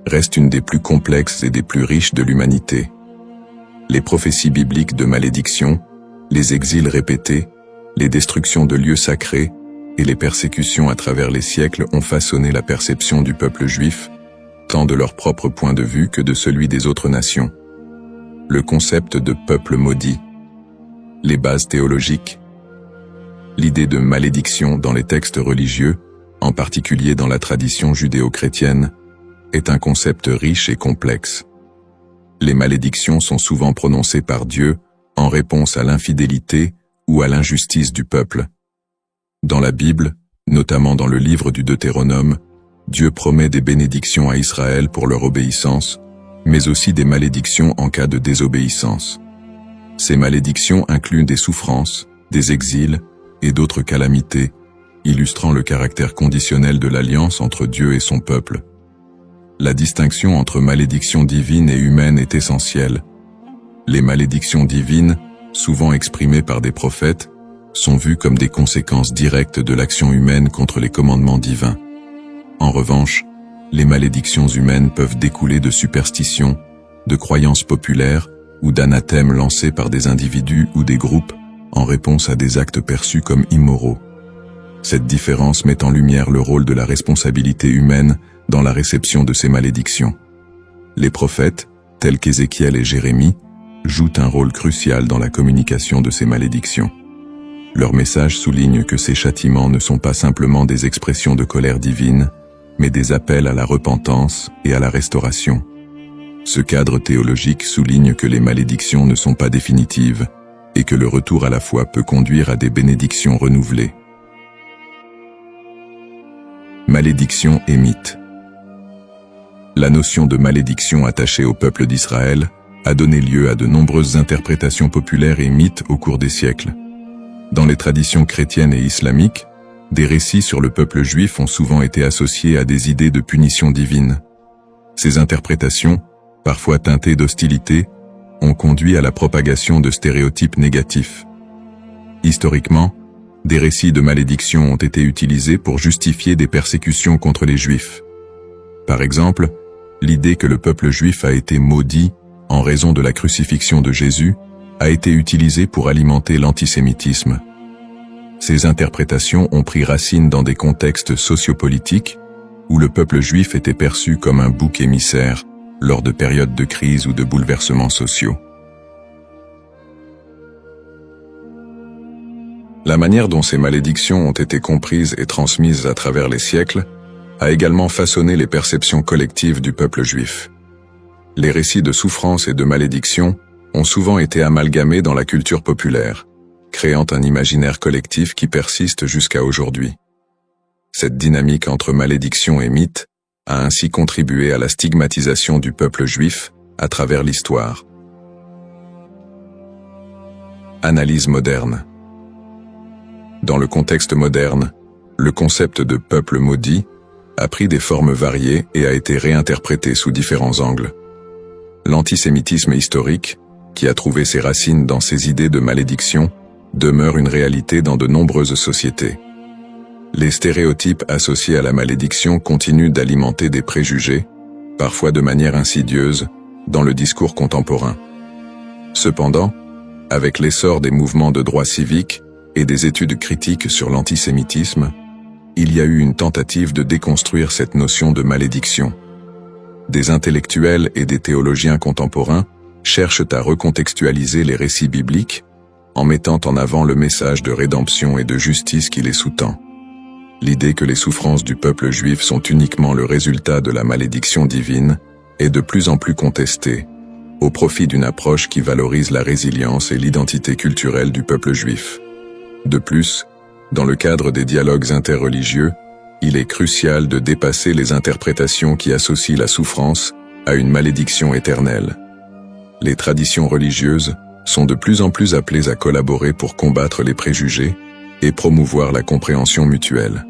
reste une des plus complexes et des plus riches de l'humanité. Les prophéties bibliques de malédiction, les exils répétés, les destructions de lieux sacrés et les persécutions à travers les siècles ont façonné la perception du peuple juif, tant de leur propre point de vue que de celui des autres nations. Le concept de peuple maudit, les bases théologiques, l'idée de malédiction dans les textes religieux, en particulier dans la tradition judéo-chrétienne, est un concept riche et complexe. Les malédictions sont souvent prononcées par Dieu en réponse à l'infidélité ou à l'injustice du peuple. Dans la Bible, notamment dans le livre du Deutéronome, Dieu promet des bénédictions à Israël pour leur obéissance, mais aussi des malédictions en cas de désobéissance. Ces malédictions incluent des souffrances, des exils et d'autres calamités, illustrant le caractère conditionnel de l'alliance entre Dieu et son peuple. La distinction entre malédiction divine et humaine est essentielle. Les malédictions divines, souvent exprimées par des prophètes, sont vues comme des conséquences directes de l'action humaine contre les commandements divins. En revanche, les malédictions humaines peuvent découler de superstitions, de croyances populaires ou d'anathèmes lancés par des individus ou des groupes en réponse à des actes perçus comme immoraux. Cette différence met en lumière le rôle de la responsabilité humaine dans la réception de ces malédictions. Les prophètes, tels qu'Ézéchiel et Jérémie, jouent un rôle crucial dans la communication de ces malédictions. Leur message souligne que ces châtiments ne sont pas simplement des expressions de colère divine, mais des appels à la repentance et à la restauration. Ce cadre théologique souligne que les malédictions ne sont pas définitives et que le retour à la foi peut conduire à des bénédictions renouvelées. Malédiction et mythe. La notion de malédiction attachée au peuple d'Israël a donné lieu à de nombreuses interprétations populaires et mythes au cours des siècles. Dans les traditions chrétiennes et islamiques, des récits sur le peuple juif ont souvent été associés à des idées de punition divine. Ces interprétations, parfois teintées d'hostilité, ont conduit à la propagation de stéréotypes négatifs. Historiquement, des récits de malédiction ont été utilisés pour justifier des persécutions contre les Juifs. Par exemple, l'idée que le peuple juif a été maudit en raison de la crucifixion de Jésus a été utilisée pour alimenter l'antisémitisme. Ces interprétations ont pris racine dans des contextes sociopolitiques où le peuple juif était perçu comme un bouc émissaire lors de périodes de crise ou de bouleversements sociaux. La manière dont ces malédictions ont été comprises et transmises à travers les siècles a également façonné les perceptions collectives du peuple juif. Les récits de souffrance et de malédiction ont souvent été amalgamés dans la culture populaire, créant un imaginaire collectif qui persiste jusqu'à aujourd'hui. Cette dynamique entre malédiction et mythe a ainsi contribué à la stigmatisation du peuple juif à travers l'histoire. Analyse moderne. Dans le contexte moderne, le concept de peuple maudit a pris des formes variées et a été réinterprété sous différents angles. L'antisémitisme historique, qui a trouvé ses racines dans ces idées de malédiction, demeure une réalité dans de nombreuses sociétés. Les stéréotypes associés à la malédiction continuent d'alimenter des préjugés, parfois de manière insidieuse, dans le discours contemporain. Cependant, avec l'essor des mouvements de droits civiques et des études critiques sur l'antisémitisme, il y a eu une tentative de déconstruire cette notion de malédiction. Des intellectuels et des théologiens contemporains cherchent à recontextualiser les récits bibliques en mettant en avant le message de rédemption et de justice qui les sous-tend. L'idée que les souffrances du peuple juif sont uniquement le résultat de la malédiction divine est de plus en plus contestée, au profit d'une approche qui valorise la résilience et l'identité culturelle du peuple juif. De plus, dans le cadre des dialogues interreligieux, il est crucial de dépasser les interprétations qui associent la souffrance à une malédiction éternelle. Les traditions religieuses sont de plus en plus appelées à collaborer pour combattre les préjugés et promouvoir la compréhension mutuelle.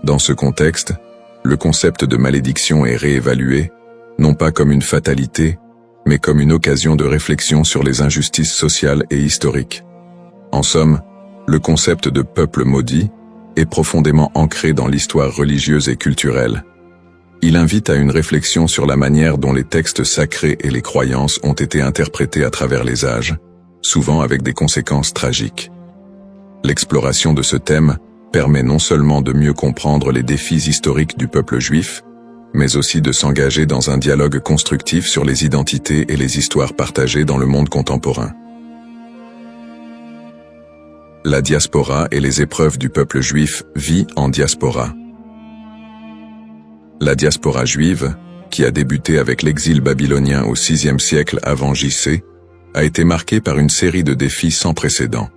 Dans ce contexte, le concept de malédiction est réévalué, non pas comme une fatalité, mais comme une occasion de réflexion sur les injustices sociales et historiques. En somme, le concept de peuple maudit est profondément ancré dans l'histoire religieuse et culturelle. Il invite à une réflexion sur la manière dont les textes sacrés et les croyances ont été interprétés à travers les âges, souvent avec des conséquences tragiques. L'exploration de ce thème permet non seulement de mieux comprendre les défis historiques du peuple juif, mais aussi de s'engager dans un dialogue constructif sur les identités et les histoires partagées dans le monde contemporain. La diaspora et les épreuves du peuple juif vit en diaspora. La diaspora juive, qui a débuté avec l'exil babylonien au VIe siècle avant J.C., a été marquée par une série de défis sans précédent.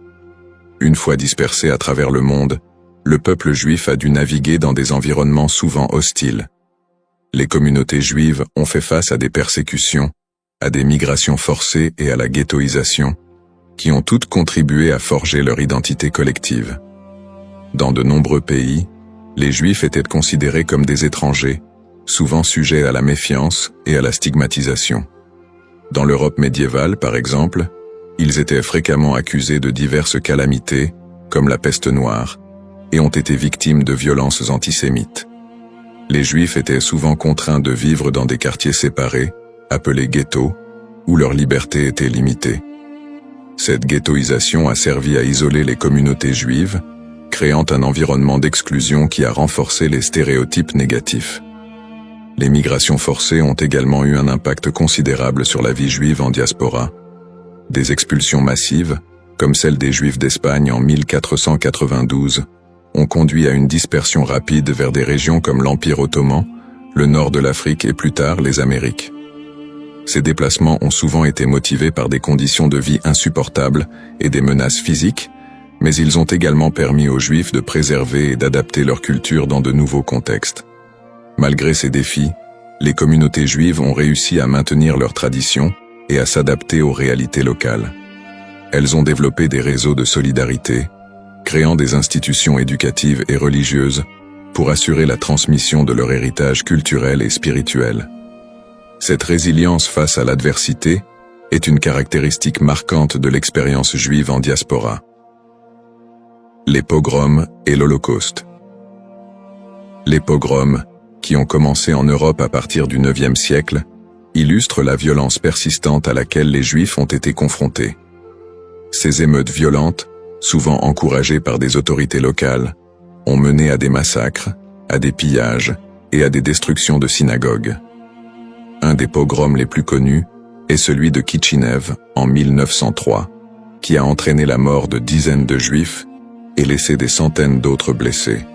Une fois dispersé à travers le monde, le peuple juif a dû naviguer dans des environnements souvent hostiles. Les communautés juives ont fait face à des persécutions, à des migrations forcées et à la ghettoisation, qui ont toutes contribué à forger leur identité collective. Dans de nombreux pays, les Juifs étaient considérés comme des étrangers, souvent sujets à la méfiance et à la stigmatisation. Dans l'Europe médiévale, par exemple, ils étaient fréquemment accusés de diverses calamités, comme la peste noire, et ont été victimes de violences antisémites. Les Juifs étaient souvent contraints de vivre dans des quartiers séparés, appelés ghettos, où leur liberté était limitée. Cette ghettoisation a servi à isoler les communautés juives, créant un environnement d'exclusion qui a renforcé les stéréotypes négatifs. Les migrations forcées ont également eu un impact considérable sur la vie juive en diaspora. Des expulsions massives, comme celle des Juifs d'Espagne en 1492, ont conduit à une dispersion rapide vers des régions comme l'Empire ottoman, le nord de l'Afrique et plus tard les Amériques. Ces déplacements ont souvent été motivés par des conditions de vie insupportables et des menaces physiques, mais ils ont également permis aux Juifs de préserver et d'adapter leur culture dans de nouveaux contextes. Malgré ces défis, les communautés juives ont réussi à maintenir leurs traditions et à s'adapter aux réalités locales. Elles ont développé des réseaux de solidarité, créant des institutions éducatives et religieuses pour assurer la transmission de leur héritage culturel et spirituel. Cette résilience face à l'adversité est une caractéristique marquante de l'expérience juive en diaspora. Les pogroms et l'Holocauste. Les pogroms, qui ont commencé en Europe à partir du IXe siècle, illustrent la violence persistante à laquelle les Juifs ont été confrontés. Ces émeutes violentes souvent encouragés par des autorités locales, ont mené à des massacres, à des pillages et à des destructions de synagogues. Un des pogroms les plus connus est celui de Kitchinev en 1903, qui a entraîné la mort de dizaines de Juifs et laissé des centaines d'autres blessés.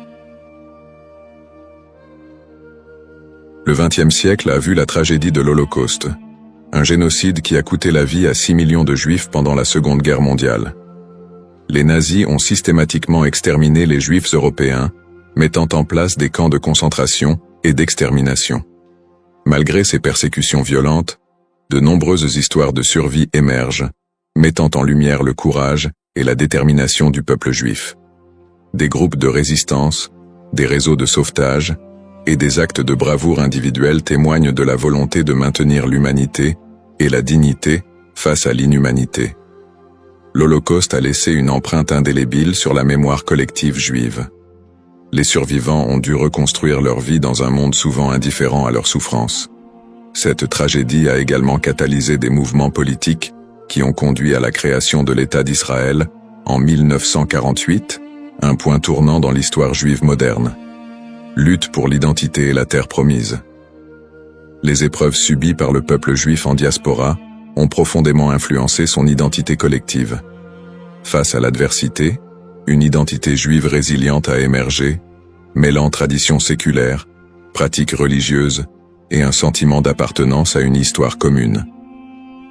Le XXe siècle a vu la tragédie de l'Holocauste, un génocide qui a coûté la vie à 6 millions de Juifs pendant la Seconde Guerre mondiale. Les nazis ont systématiquement exterminé les Juifs européens, mettant en place des camps de concentration et d'extermination. Malgré ces persécutions violentes, de nombreuses histoires de survie émergent, mettant en lumière le courage et la détermination du peuple juif. Des groupes de résistance, des réseaux de sauvetage et des actes de bravoure individuels témoignent de la volonté de maintenir l'humanité et la dignité face à l'inhumanité. L'Holocauste a laissé une empreinte indélébile sur la mémoire collective juive. Les survivants ont dû reconstruire leur vie dans un monde souvent indifférent à leurs souffrances. Cette tragédie a également catalysé des mouvements politiques qui ont conduit à la création de l'État d'Israël en 1948, un point tournant dans l'histoire juive moderne. Lutte pour l'identité et la terre promise. Les épreuves subies par le peuple juif en diaspora ont profondément influencé son identité collective. Face à l'adversité, une identité juive résiliente a émergé, mêlant traditions séculaires, pratiques religieuses et un sentiment d'appartenance à une histoire commune.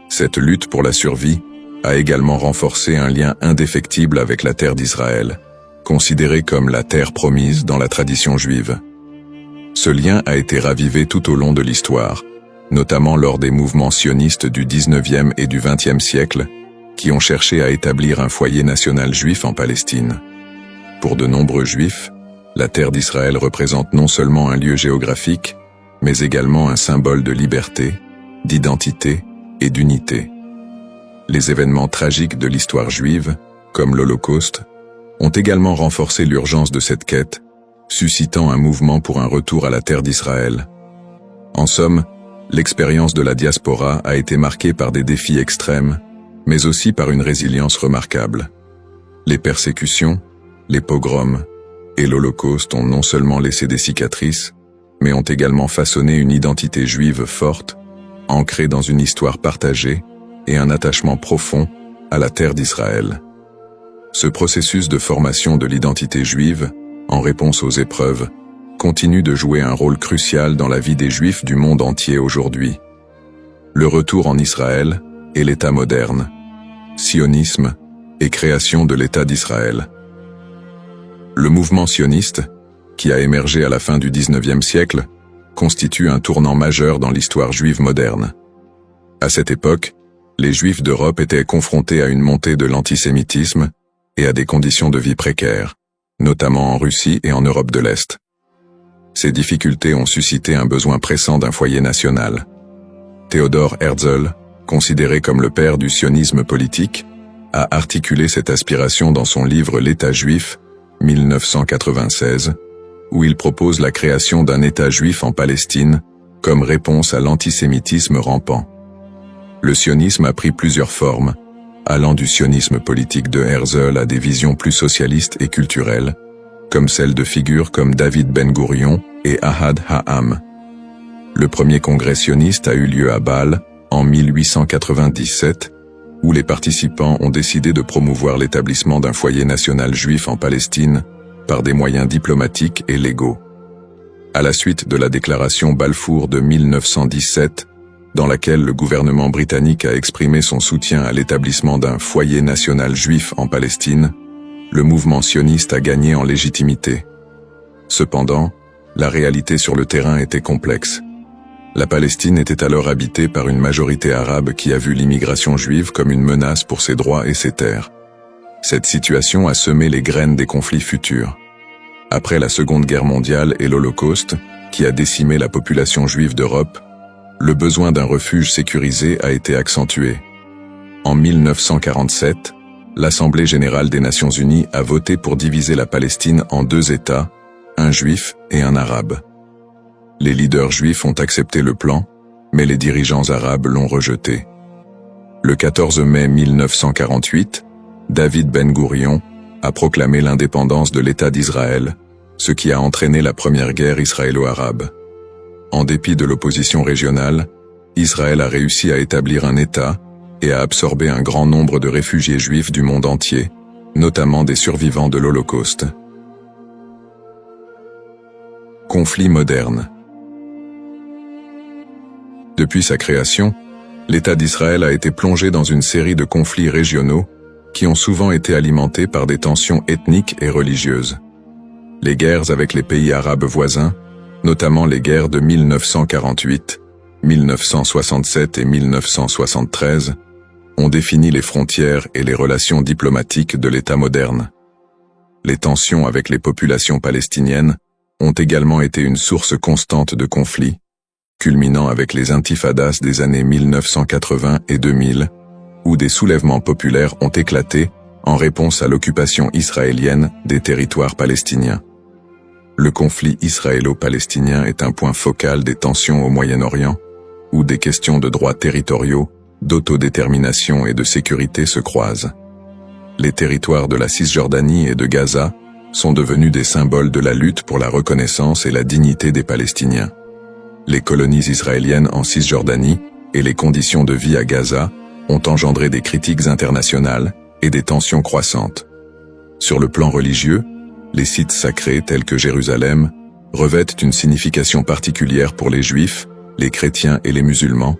Cette lutte pour la survie a également renforcé un lien indéfectible avec la terre d'Israël, considérée comme la terre promise dans la tradition juive. Ce lien a été ravivé tout au long de l'histoire, notamment lors des mouvements sionistes du XIXe et du XXe siècle, qui ont cherché à établir un foyer national juif en Palestine. Pour de nombreux juifs, la terre d'Israël représente non seulement un lieu géographique, mais également un symbole de liberté, d'identité et d'unité. Les événements tragiques de l'histoire juive, comme l'Holocauste, ont également renforcé l'urgence de cette quête, suscitant un mouvement pour un retour à la terre d'Israël. En somme, l'expérience de la diaspora a été marquée par des défis extrêmes, mais aussi par une résilience remarquable. Les persécutions, les pogroms et l'Holocauste ont non seulement laissé des cicatrices, mais ont également façonné une identité juive forte, ancrée dans une histoire partagée et un attachement profond à la terre d'Israël. Ce processus de formation de l'identité juive, en réponse aux épreuves, continue de jouer un rôle crucial dans la vie des Juifs du monde entier aujourd'hui. Le retour en Israël et l'État moderne, sionisme et création de l'État d'Israël. Le mouvement sioniste, qui a émergé à la fin du XIXe siècle, constitue un tournant majeur dans l'histoire juive moderne. À cette époque, les Juifs d'Europe étaient confrontés à une montée de l'antisémitisme et à des conditions de vie précaires, notamment en Russie et en Europe de l'Est. Ces difficultés ont suscité un besoin pressant d'un foyer national. Theodor Herzl, considéré comme le père du sionisme politique, a articulé cette aspiration dans son livre L'État juif, 1996, où il propose la création d'un État juif en Palestine comme réponse à l'antisémitisme rampant. Le sionisme a pris plusieurs formes, allant du sionisme politique de Herzl à des visions plus socialistes et culturelles, comme celles de figures comme David Ben-Gourion et Ahad Ha'am. Le premier congrès sioniste a eu lieu à Bâle en 1897, où les participants ont décidé de promouvoir l'établissement d'un foyer national juif en Palestine par des moyens diplomatiques et légaux. À la suite de la déclaration Balfour de 1917, dans laquelle le gouvernement britannique a exprimé son soutien à l'établissement d'un foyer national juif en Palestine, le mouvement sioniste a gagné en légitimité. Cependant, la réalité sur le terrain était complexe. La Palestine était alors habitée par une majorité arabe qui a vu l'immigration juive comme une menace pour ses droits et ses terres. Cette situation a semé les graines des conflits futurs. Après la Seconde Guerre mondiale et l'Holocauste, qui a décimé la population juive d'Europe, le besoin d'un refuge sécurisé a été accentué. En 1947, l'Assemblée générale des Nations unies a voté pour diviser la Palestine en deux États, un juif et un arabe. Les leaders juifs ont accepté le plan, mais les dirigeants arabes l'ont rejeté. Le 14 mai 1948, David Ben-Gourion, a proclamé l'indépendance de l'État d'Israël, ce qui a entraîné la première guerre israélo-arabe. En dépit de l'opposition régionale, Israël a réussi à établir un État et à absorber un grand nombre de réfugiés juifs du monde entier, notamment des survivants de l'Holocauste. Conflit moderne. Depuis sa création, l'État d'Israël a été plongé dans une série de conflits régionaux qui ont souvent été alimentés par des tensions ethniques et religieuses. Les guerres avec les pays arabes voisins, notamment les guerres de 1948, 1967 et 1973, ont défini les frontières et les relations diplomatiques de l'État moderne. Les tensions avec les populations palestiniennes ont également été une source constante de conflits, culminant avec les intifadas des années 1980 et 2000, où des soulèvements populaires ont éclaté en réponse à l'occupation israélienne des territoires palestiniens. Le conflit israélo-palestinien est un point focal des tensions au Moyen-Orient, où des questions de droits territoriaux, d'autodétermination et de sécurité se croisent. Les territoires de la Cisjordanie et de Gaza sont devenus des symboles de la lutte pour la reconnaissance et la dignité des Palestiniens. Les colonies israéliennes en Cisjordanie et les conditions de vie à Gaza ont engendré des critiques internationales et des tensions croissantes. Sur le plan religieux, les sites sacrés tels que Jérusalem revêtent une signification particulière pour les Juifs, les chrétiens et les musulmans,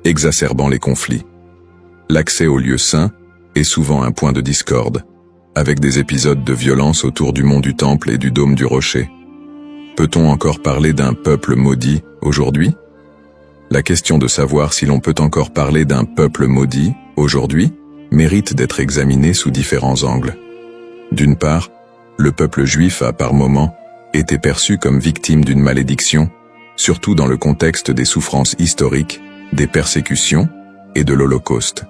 exacerbant les conflits. L'accès aux lieux saints est souvent un point de discorde, avec des épisodes de violence autour du mont du Temple et du dôme du Rocher. Peut-on encore parler d'un peuple maudit aujourd'hui? La question de savoir si l'on peut encore parler d'un peuple maudit aujourd'hui mérite d'être examinée sous différents angles. D'une part, le peuple juif a par moments été perçu comme victime d'une malédiction, surtout dans le contexte des souffrances historiques, des persécutions et de l'Holocauste.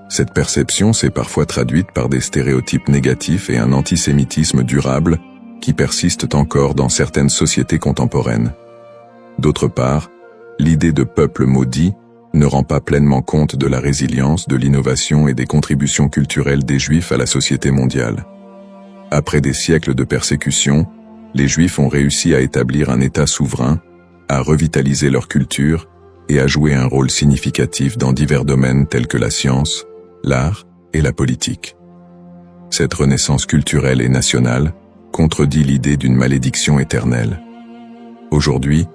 Cette perception s'est parfois traduite par des stéréotypes négatifs et un antisémitisme durable qui persistent encore dans certaines sociétés contemporaines. D'autre part, l'idée de peuple maudit ne rend pas pleinement compte de la résilience, de l'innovation et des contributions culturelles des Juifs à la société mondiale. Après des siècles de persécution, les Juifs ont réussi à établir un État souverain, à revitaliser leur culture et à jouer un rôle significatif dans divers domaines tels que la science, l'art et la politique. Cette renaissance culturelle et nationale contredit l'idée d'une malédiction éternelle. Aujourd'hui,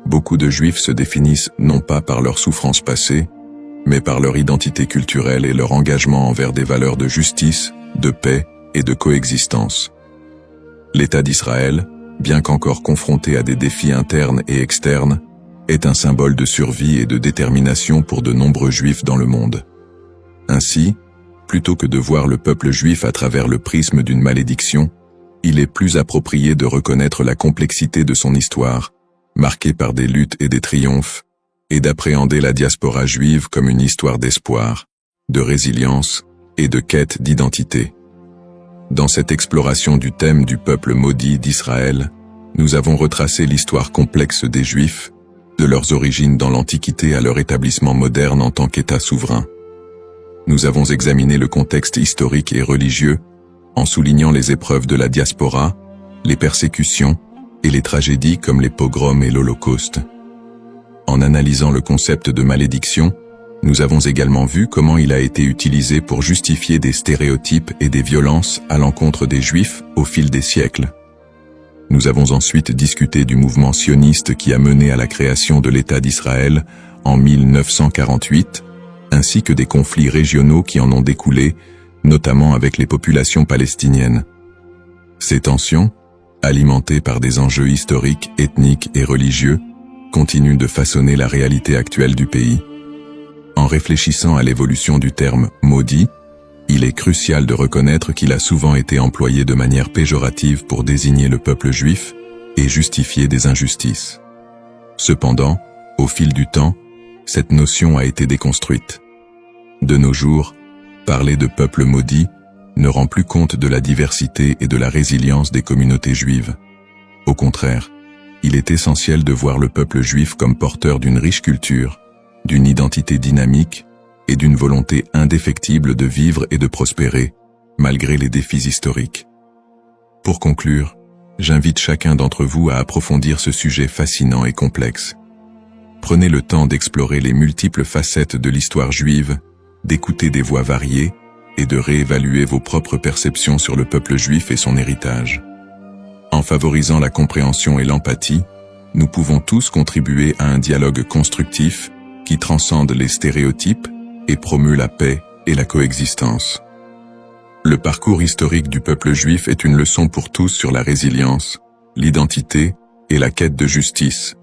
beaucoup de Juifs se définissent non pas par leurs souffrances passées, mais par leur identité culturelle et leur engagement envers des valeurs de justice, de paix et de coexistence. L'État d'Israël, bien qu'encore confronté à des défis internes et externes, est un symbole de survie et de détermination pour de nombreux Juifs dans le monde. Ainsi, plutôt que de voir le peuple juif à travers le prisme d'une malédiction, il est plus approprié de reconnaître la complexité de son histoire, marquée par des luttes et des triomphes, et d'appréhender la diaspora juive comme une histoire d'espoir, de résilience et de quête d'identité. Dans cette exploration du thème du peuple maudit d'Israël, nous avons retracé l'histoire complexe des Juifs, de leurs origines dans l'Antiquité à leur établissement moderne en tant qu'État souverain. Nous avons examiné le contexte historique et religieux, en soulignant les épreuves de la diaspora, les persécutions et les tragédies comme les pogroms et l'Holocauste. En analysant le concept de malédiction, nous avons également vu comment il a été utilisé pour justifier des stéréotypes et des violences à l'encontre des Juifs au fil des siècles. Nous avons ensuite discuté du mouvement sioniste qui a mené à la création de l'État d'Israël en 1948, ainsi que des conflits régionaux qui en ont découlé, notamment avec les populations palestiniennes. Ces tensions, alimentées par des enjeux historiques, ethniques et religieux, continuent de façonner la réalité actuelle du pays. En réfléchissant à l'évolution du terme « maudit », il est crucial de reconnaître qu'il a souvent été employé de manière péjorative pour désigner le peuple juif et justifier des injustices. Cependant, au fil du temps, cette notion a été déconstruite. De nos jours, parler de peuple maudit ne rend plus compte de la diversité et de la résilience des communautés juives. Au contraire, il est essentiel de voir le peuple juif comme porteur d'une riche culture, d'une identité dynamique et d'une volonté indéfectible de vivre et de prospérer, malgré les défis historiques. Pour conclure, j'invite chacun d'entre vous à approfondir ce sujet fascinant et complexe. Prenez le temps d'explorer les multiples facettes de l'histoire juive, d'écouter des voix variées et de réévaluer vos propres perceptions sur le peuple juif et son héritage. En favorisant la compréhension et l'empathie, nous pouvons tous contribuer à un dialogue constructif qui transcende les stéréotypes et promeut la paix et la coexistence. Le parcours historique du peuple juif est une leçon pour tous sur la résilience, l'identité et la quête de justice.